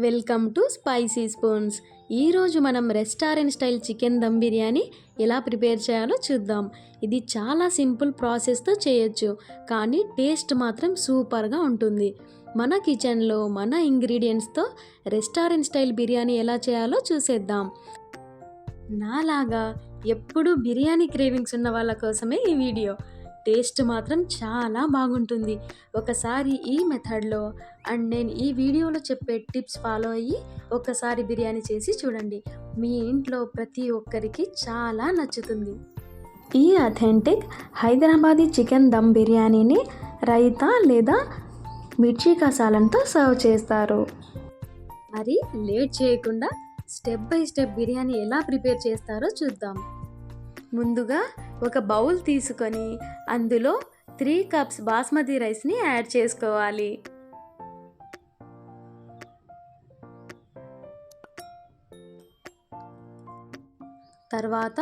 Welcome to spicy spoons. ఈరోజు మనం restaurant style chicken dum biryani ఎలా ప్రిపేర్ చేయాలో చూద్దాం. ఇది చాలా సింపుల్ ప్రాసెస్తో చేయొచ్చు, కానీ టేస్ట్ మాత్రం సూపర్గా ఉంటుంది. మన కిచెన్లో మన ఇంగ్రీడియంట్స్తో రెస్టారెంట్ స్టైల్ బిర్యానీ ఎలా చేయాలో చూసేద్దాం. నాలాగా ఎప్పుడూ బిర్యానీ క్రేవింగ్స్ ఉన్న వాళ్ళ కోసమే ఈ వీడియో. టేస్ట్ మాత్రం చాలా బాగుంటుంది. ఒకసారి ఈ మెథడ్లో అండ్ నేను ఈ వీడియోలో చెప్పే టిప్స్ ఫాలో అయ్యి ఒకసారి బిర్యానీ చేసి చూడండి. మీ ఇంట్లో ప్రతి ఒక్కరికి చాలా నచ్చుతుంది. ఈ అథెంటిక్ హైదరాబాదీ చికెన్ దమ్ బిర్యానీని రైతా లేదా మిర్చి కసాలంతో సర్వ్ చేస్తారు. మరి లేట్ చేయకుండా స్టెప్ బై స్టెప్ బిర్యానీ ఎలా ప్రిపేర్ చేస్తారో చూద్దాం. ముందుగా ఒక బౌల్ తీసుకొని అందులో 3 కప్స్ బాస్మతి రైస్ని యాడ్ చేసుకోవాలి. తర్వాత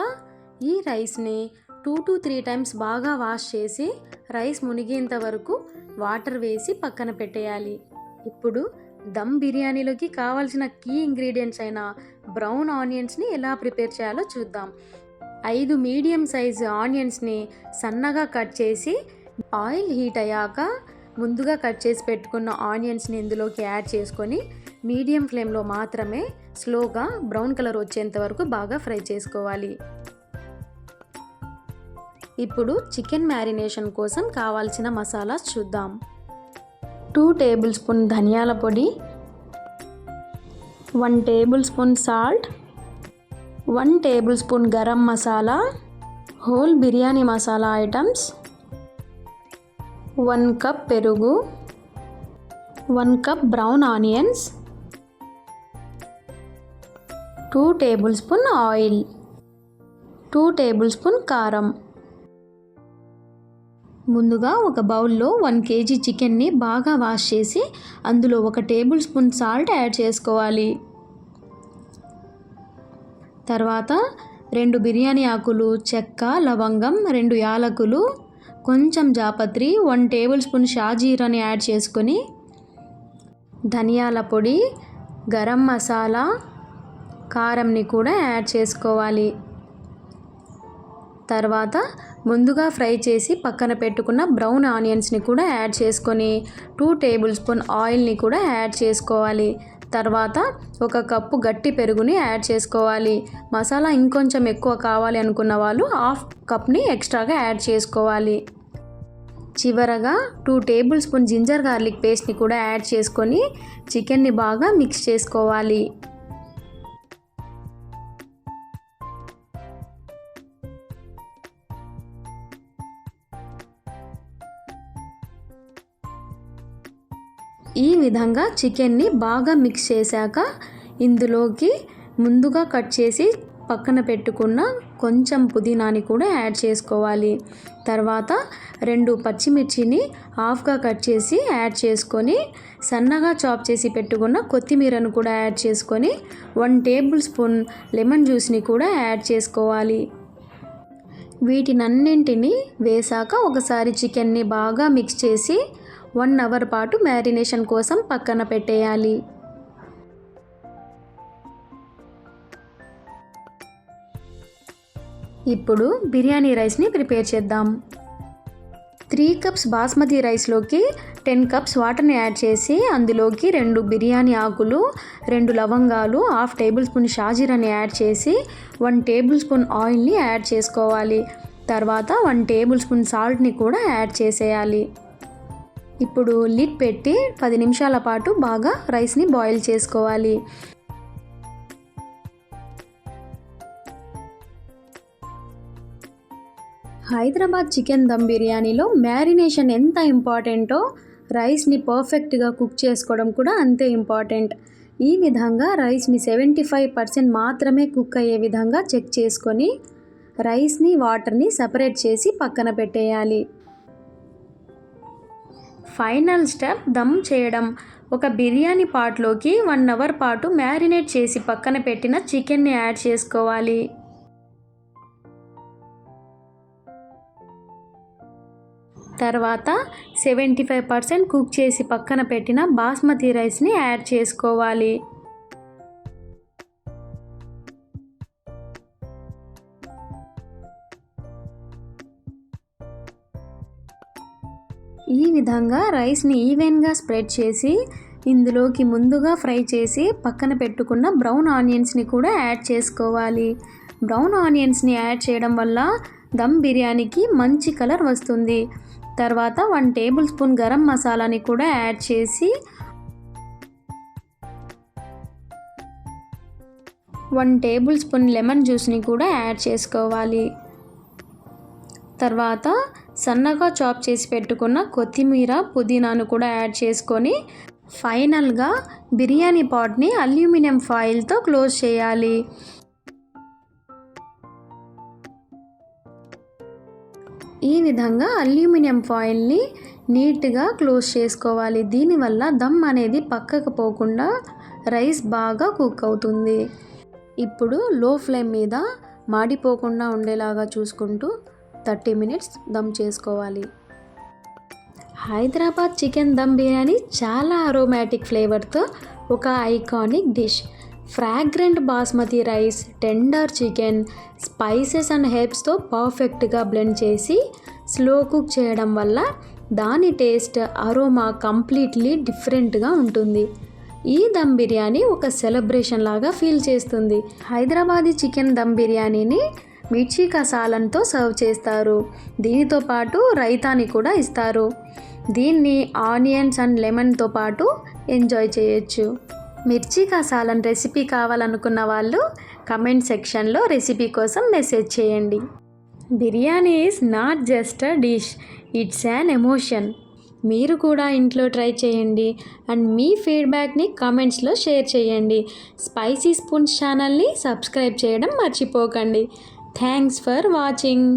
ఈ రైస్ని 2 to 3 టైమ్స్ బాగా వాష్ చేసి రైస్ మునిగేంత వరకు వాటర్ వేసి పక్కన పెట్టేయాలి. ఇప్పుడు దమ్ బిర్యానీలోకి కావాల్సిన కీ ఇంగ్రీడియంట్స్ అయిన బ్రౌన్ ఆనియన్స్ని ఎలా ప్రిపేర్ చేయాలో చూద్దాం. 5 మీడియం సైజు ఆనియన్స్ని సన్నగా కట్ చేసి ఆయిల్ హీట్ అయ్యాక ముందుగా కట్ చేసి పెట్టుకున్న ఆనియన్స్ని ఇందులోకి యాడ్ చేసుకొని మీడియం ఫ్లేమ్లో మాత్రమే స్లోగా బ్రౌన్ కలర్ వచ్చేంత వరకు బాగా ఫ్రై చేసుకోవాలి. ఇప్పుడు చికెన్ మ్యారినేషన్ కోసం కావాల్సిన మసాలాస్ చూద్దాం. 2 టేబుల్ స్పూన్ ధనియాల పొడి, 1 table spoon salt, 1 table spoon garam masala, whole biryani masala items, 1 cup పెరుగు, 1 cup brown onions, 2 table spoon oil, 2 table spoon కారం. ముందుగా ఒక బౌల్లో 1 kg చికెన్ని బాగా వాష్ చేసి అందులో 1 టేబుల్ స్పూన్ సాల్ట్ యాడ్ చేసుకోవాలి. తర్వాత 2 బిర్యానీ ఆకులు, చెక్క, లవంగం, 2 యాలకులు, కొంచెం జాపత్రి, 1 టేబుల్ స్పూన్ షాజీరాని యాడ్ చేసుకొని ధనియాల పొడి, గరం మసాలా, కారంని కూడా యాడ్ చేసుకోవాలి. తర్వాత ముందుగా ఫ్రై చేసి పక్కన పెట్టుకున్న బ్రౌన్ ఆనియన్స్ని కూడా యాడ్ చేసుకొని 2 టేబుల్ స్పూన్ ఆయిల్ని కూడా యాడ్ చేసుకోవాలి. తర్వాత 1 కప్పు గట్టి పెరుగుని యాడ్ చేసుకోవాలి. మసాలా ఇంకొంచెం ఎక్కువ కావాలి అనుకున్న వాళ్ళు 1/2 కప్ని ఎక్స్ట్రాగా యాడ్ చేసుకోవాలి. చివరగా 2 టేబుల్ స్పూన్ జింజర్ గార్లిక్ పేస్ట్ని కూడా యాడ్ చేసుకొని చికెన్ని బాగా మిక్స్ చేసుకోవాలి. ఈ విధంగా చికెన్ని బాగా మిక్స్ చేశాక ఇందులోకి ముందుగా కట్ చేసి పక్కన పెట్టుకున్న కొంచెం పుదీనాని కూడా యాడ్ చేసుకోవాలి. తర్వాత 2 పచ్చిమిర్చిని హాఫ్గా కట్ చేసి యాడ్ చేసుకొని సన్నగా చాప్ చేసి పెట్టుకున్న కొత్తిమీరను కూడా యాడ్ చేసుకొని 1 టేబుల్ స్పూన్ లెమన్ జ్యూస్ని కూడా యాడ్ చేసుకోవాలి. వీటినన్నింటినీ వేశాక ఒకసారి చికెన్ని బాగా మిక్స్ చేసి 1 అవర్ పాటు మ్యారినేషన్ కోసం పక్కన పెట్టేయాలి. ఇప్పుడు బిర్యానీ రైస్ని ప్రిపేర్ చేద్దాం. 3 కప్స్ బాస్మతి రైస్లోకి 10 కప్స్ వాటర్ని యాడ్ చేసి అందులోకి 2 బిర్యానీ ఆకులు, 2 లవంగాలు, 1/2 టేబుల్ స్పూన్ షాజీరాని యాడ్ చేసి 1 టేబుల్ స్పూన్ ఆయిల్ని యాడ్ చేసుకోవాలి. తర్వాత 1 టేబుల్ స్పూన్ సాల్ట్ని కూడా యాడ్ చేసేయాలి. ఇప్పుడు లిడ్ పెట్టి 10 నిమిషాల పాటు బాగా రైస్ని బాయిల్ చేసుకోవాలి. హైదరాబాద్ చికెన్ దమ్ బిర్యానీలో మ్యారినేషన్ ఎంత ఇంపార్టెంటో రైస్ని పర్ఫెక్ట్గా కుక్ చేసుకోవడం కూడా అంతే ఇంపార్టెంట్. ఈ విధంగా రైస్ని 75% మాత్రమే కుక్ అయ్యే విధంగా చెక్ చేసుకొని రైస్ని వాటర్ని సపరేట్ చేసి పక్కన పెట్టేయాలి. ఫైనల్ స్టెప్ దమ్ చేయడం. ఒక బిర్యానీ పాట్లోకి 1 అవర్ పాటు మ్యారినేట్ చేసి పక్కన పెట్టిన చికెన్ని యాడ్ చేసుకోవాలి. తర్వాత 75% కుక్ చేసి పక్కన పెట్టిన బాస్మతి రైస్ని యాడ్ చేసుకోవాలి. ఈ విధంగా రైస్ని ఈవెన్గా స్ప్రెడ్ చేసి ఇందులోకి ముందుగా ఫ్రై చేసి పక్కన పెట్టుకున్న బ్రౌన్ ఆనియన్స్ని కూడా యాడ్ చేసుకోవాలి. బ్రౌన్ ఆనియన్స్ని యాడ్ చేయడం వల్ల దమ్ బిర్యానీకి మంచి కలర్ వస్తుంది. తర్వాత 1 టేబుల్ స్పూన్ గరం మసాలాని కూడా యాడ్ చేసి 1 టేబుల్ స్పూన్ లెమన్ జ్యూస్ని కూడా యాడ్ చేసుకోవాలి. తర్వాత సన్నగా చాప్ చేసి పెట్టుకున్న కొత్తిమీర, పుదీనాను కూడా యాడ్ చేసుకొని ఫైనల్గా బిర్యానీ పాట్ని అల్యూమినియం ఫాయిల్తో క్లోజ్ చేయాలి. ఈ విధంగా అల్యూమినియం ఫాయిల్ని నీట్గా క్లోజ్ చేసుకోవాలి. దీనివల్ల దమ్ అనేది పక్కకు పోకుండా రైస్ బాగా కుక్ అవుతుంది. ఇప్పుడు లో ఫ్లేమ్ మీద మాడిపోకుండా ఉండేలాగా చూసుకుంటూ 30 మినిట్స్ దమ్ చేసుకోవాలి. హైదరాబాద్ చికెన్ దమ్ బిర్యానీ చాలా అరోమాటిక్ ఫ్లేవర్తో ఒక iconic dish. Fragrant basmati rice, tender chicken, spices and హెర్బ్స్తో పర్ఫెక్ట్గా బ్లెండ్ చేసి స్లో కుక్ చేయడం వల్ల దాని టేస్ట్, అరోమా కంప్లీట్లీ డిఫరెంట్గా ఉంటుంది. ఈ దమ్ బిర్యానీ ఒక సెలబ్రేషన్ లాగా ఫీల్ చేస్తుంది. హైదరాబాదీ చికెన్ దమ్ బిర్యానీని మిర్చి కసాలంతో సర్వ్ చేస్తారు. దీనితో పాటు రైతాని కూడా ఇస్తారు. దీన్ని ఆనియన్స్ అండ్ లెమన్తో పాటు ఎంజాయ్ చేయొచ్చు. మిర్చి కసాలన్ రెసిపీ కావాలనుకున్న వాళ్ళు కమెంట్ సెక్షన్లో రెసిపీ కోసం మెసేజ్ చేయండి. Biryani is not just a dish, it's an emotion. మీరు కూడా ఇంట్లో ట్రై చేయండి అండ్ మీ ఫీడ్బ్యాక్ని కామెంట్స్లో షేర్ చేయండి. స్పైసీ స్పూన్స్ ఛానల్ని సబ్స్క్రైబ్ చేయడం మర్చిపోకండి. Thanks for watching.